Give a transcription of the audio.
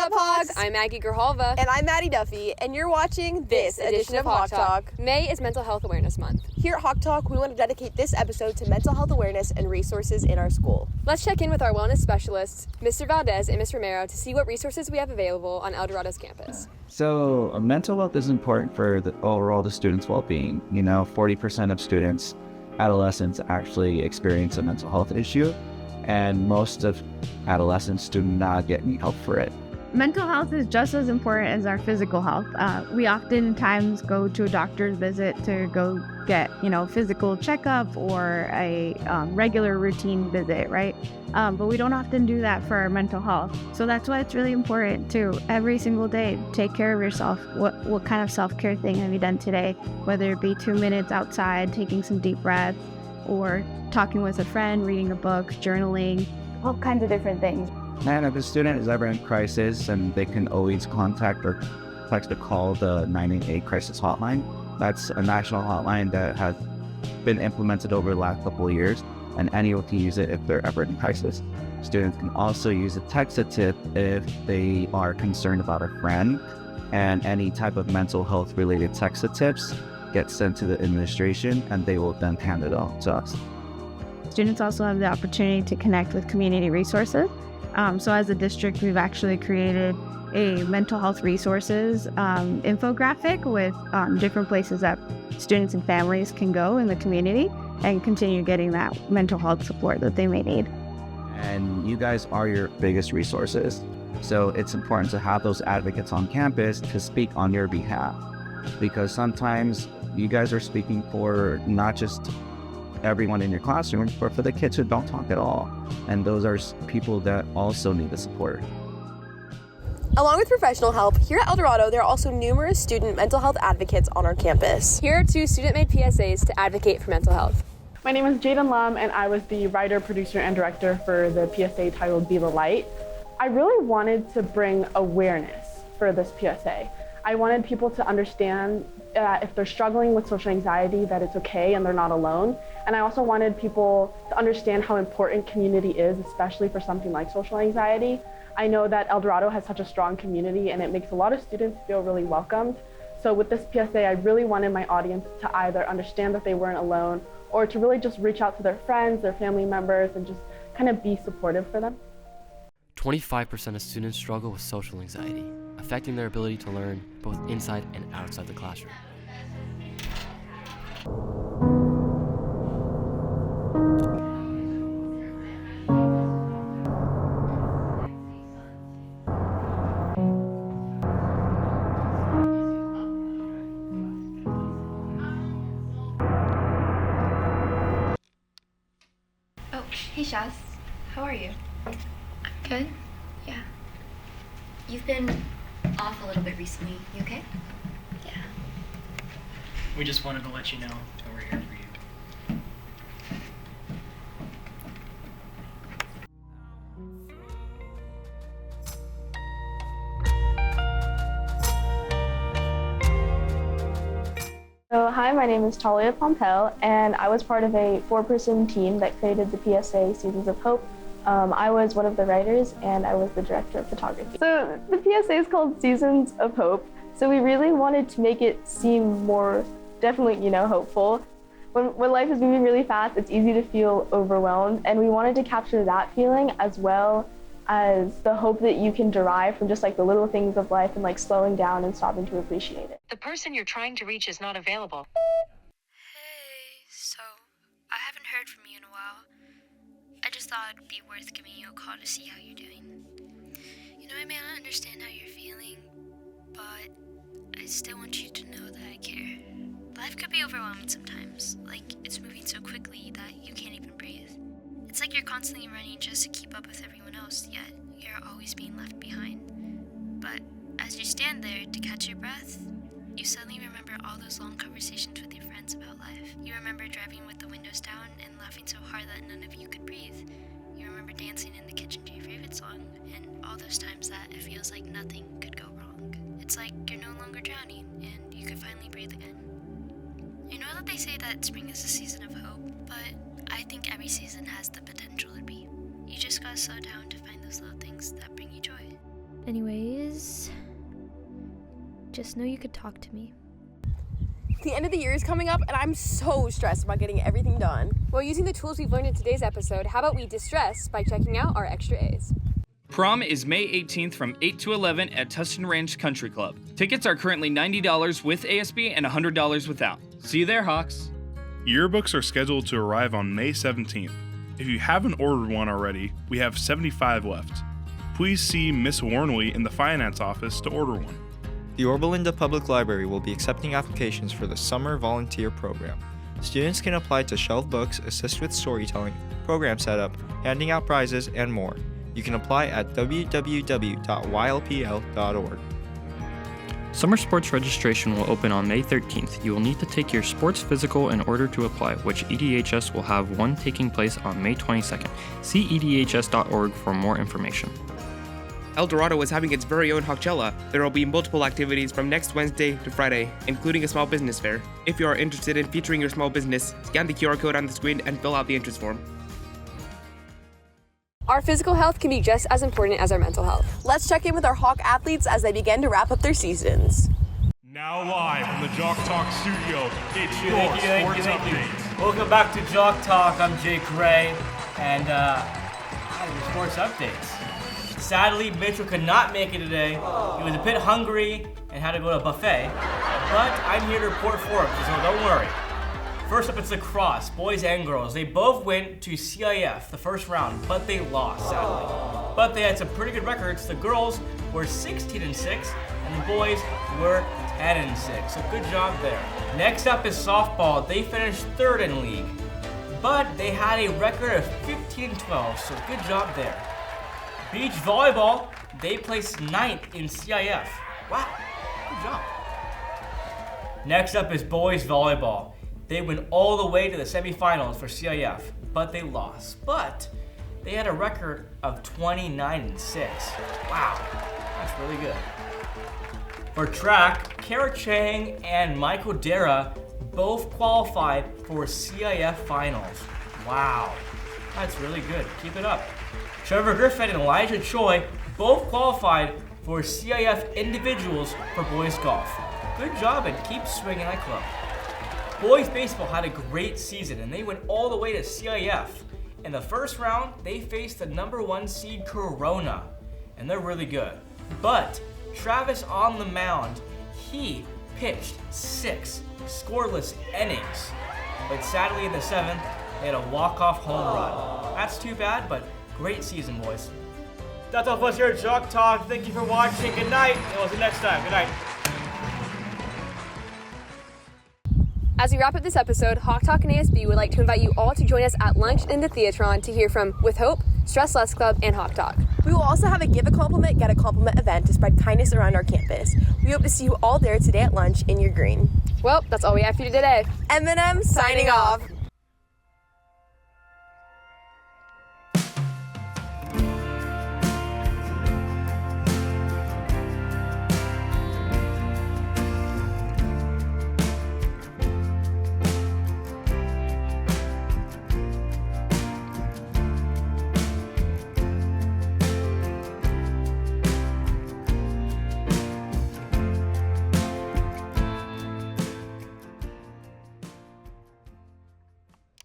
up, Hogs? I'm Maggie Gerhalva. And I'm Maddie Duffy, and you're watching this edition of Hawk Talk. May is Mental Health Awareness Month. Here at Hawk Talk, we want to dedicate this episode to mental health awareness and resources in our school. Let's check in with our wellness specialists, Mr. Valdez and Ms. Romero, to see what resources we have available on El Dorado's campus. So mental health is important for the students' well-being. 40% of students, adolescents, actually experience a mental health issue, and most of adolescents do not get any help for it. Mental health is just as important as our physical health. We oftentimes go to a doctor's visit to go get, physical checkup or a regular routine visit, right? But we don't often do that for our mental health. So that's why it's really important to every single day take care of yourself. What kind of self-care thing have you done today? Whether it be 2 minutes outside, taking some deep breaths, or talking with a friend, reading a book, journaling, all kinds of different things. And if a student is ever in crisis, and they can always contact or text or call the 988 crisis hotline. That's a national hotline that has been implemented over the last couple of years, and anyone can use it if they're ever in crisis. Students can also use a text-a-tip if they are concerned about a friend, and any type of mental health related text-a-tips get sent to the administration, and they will then hand it off to us. Students also have the opportunity to connect with community resources. So as a district, we've actually created a mental health resources infographic with different places that students and families can go in the community and continue getting that mental health support that they may need. And you guys are your biggest resources. So it's important to have those advocates on campus to speak on your behalf, because sometimes you guys are speaking for not just everyone in your classroom, but for the kids who don't talk at all. And those are people that also need the support. Along with professional help, here at El Dorado, there are also numerous student mental health advocates on our campus. Here are 2 student-made PSAs to advocate for mental health. My name is Jaden Lum, and I was the writer, producer, and director for the PSA titled Be the Light. I really wanted to bring awareness for this PSA. I wanted people to understand if they're struggling with social anxiety, that it's okay and they're not alone. And I also wanted people to understand how important community is, especially for something like social anxiety. I know that El Dorado has such a strong community, and it makes a lot of students feel really welcomed. So with this PSA, I really wanted my audience to either understand that they weren't alone, or to really just reach out to their friends, their family members, and just kind of be supportive for them. 25% of students struggle with social anxiety, affecting their ability to learn both inside and outside the classroom. Oh, hey Shaz. How are you? I'm good. Yeah. You've been off a little bit recently. You okay? Yeah. We just wanted to let you know that we're here for you. So hi, my name is Talia Pompel, and I was part of a 4-person team that created the PSA Seasons of Hope. I was one of the writers, and I was the director of photography. So the PSA is called Seasons of Hope. So we really wanted to make it seem more definitely, hopeful. When life is moving really fast, it's easy to feel overwhelmed, and we wanted to capture that feeling as well as the hope that you can derive from just like the little things of life and like slowing down and stopping to appreciate it. The person you're trying to reach is not available. Hey, so I haven't heard from you in a while. I just thought it'd be worth giving you a call to see how you're doing. I may not understand how you're feeling, but I still want you to know that I care. Life could be overwhelming sometimes, like it's moving so quickly that you can't even breathe. It's like you're constantly running just to keep up with everyone else, yet you're always being left behind. But as you stand there to catch your breath, you suddenly remember all those long conversations with your friends about life. You remember driving with the windows down and laughing so hard that none of you could breathe. You remember dancing in the kitchen to your favorite song, and all those times that it feels like nothing could go wrong. It's like you're no longer drowning, and you could finally breathe again. You know that they say that spring is a season of hope, but I think every season has the potential to be. You just gotta slow down to find those little things that bring you joy. Anyways, just know you could talk to me. The end of the year is coming up, and I'm so stressed about getting everything done. Well, using the tools we've learned in today's episode, how about we distress by checking out our extra A's? Prom is May 18th from 8 to 11 at Tustin Ranch Country Club. Tickets are currently $90 with ASB and $100 without. See you there, Hawks. Yearbooks are scheduled to arrive on May 17th. If you haven't ordered one already, we have 75 left. Please see Miss Warnley in the finance office to order one. The Orbelinda Public Library will be accepting applications for the Summer Volunteer Program. Students can apply to shelve books, assist with storytelling, program setup, handing out prizes, and more. You can apply at www.ylpl.org. Summer sports registration will open on May 13th. You will need to take your sports physical in order to apply, which EDHS will have one taking place on May 22nd. See edhs.org for more information. El Dorado is having its very own Hawkchella. There will be multiple activities from next Wednesday to Friday, including a small business fair. If you are interested in featuring your small business, scan the QR code on the screen and fill out the interest form. Our physical health can be just as important as our mental health. Let's check in with our Hawk athletes as they begin to wrap up their seasons. Now live from the Jock Talk studio, it's your Thank sports you. update. Welcome back to Jock Talk. I'm Jake Ray, and sports updates. Sadly, Mitchell could not make it today. He was a bit hungry and had to go to a buffet, but I'm here to report for him, so don't worry. First up, it's lacrosse, boys and girls. They both went to CIF the first round, but they lost, sadly. But they had some pretty good records. The girls were 16-6, and the boys were 10-6, so good job there. Next up is softball. They finished third in league, but they had a record of 15-12, so good job there. Beach volleyball, they placed 9th in CIF. Wow, good job. Next up is boys volleyball. They went all the way to the semifinals for CIF, but they lost. But they had a record of 29-6. Wow, that's really good. For track, Kara Chang and Michael Dara both qualified for CIF finals. Wow, that's really good. Keep it up. Trevor Griffin and Elijah Choi both qualified for CIF individuals for boys golf. Good job and keep swinging that club. Boys baseball had a great season and they went all the way to CIF. In the first round, they faced the #1 seed Corona, and they're really good. But Travis on the mound, he pitched 6 scoreless innings. But sadly in the 7th, they had a walk-off home run. That's too bad, but great season, boys. That's all for us here at Jock Talk. Thank you for watching. Good night, and we'll see you next time. Good night. As we wrap up this episode, Hawk Talk and ASB would like to invite you all to join us at lunch in the Theatron to hear from With Hope, Stress Less Club, and Hawk Talk. We will also have a Give a Compliment, Get a Compliment event to spread kindness around our campus. We hope to see you all there today at lunch in your green. Well, that's all we have for you today. M&M signing off.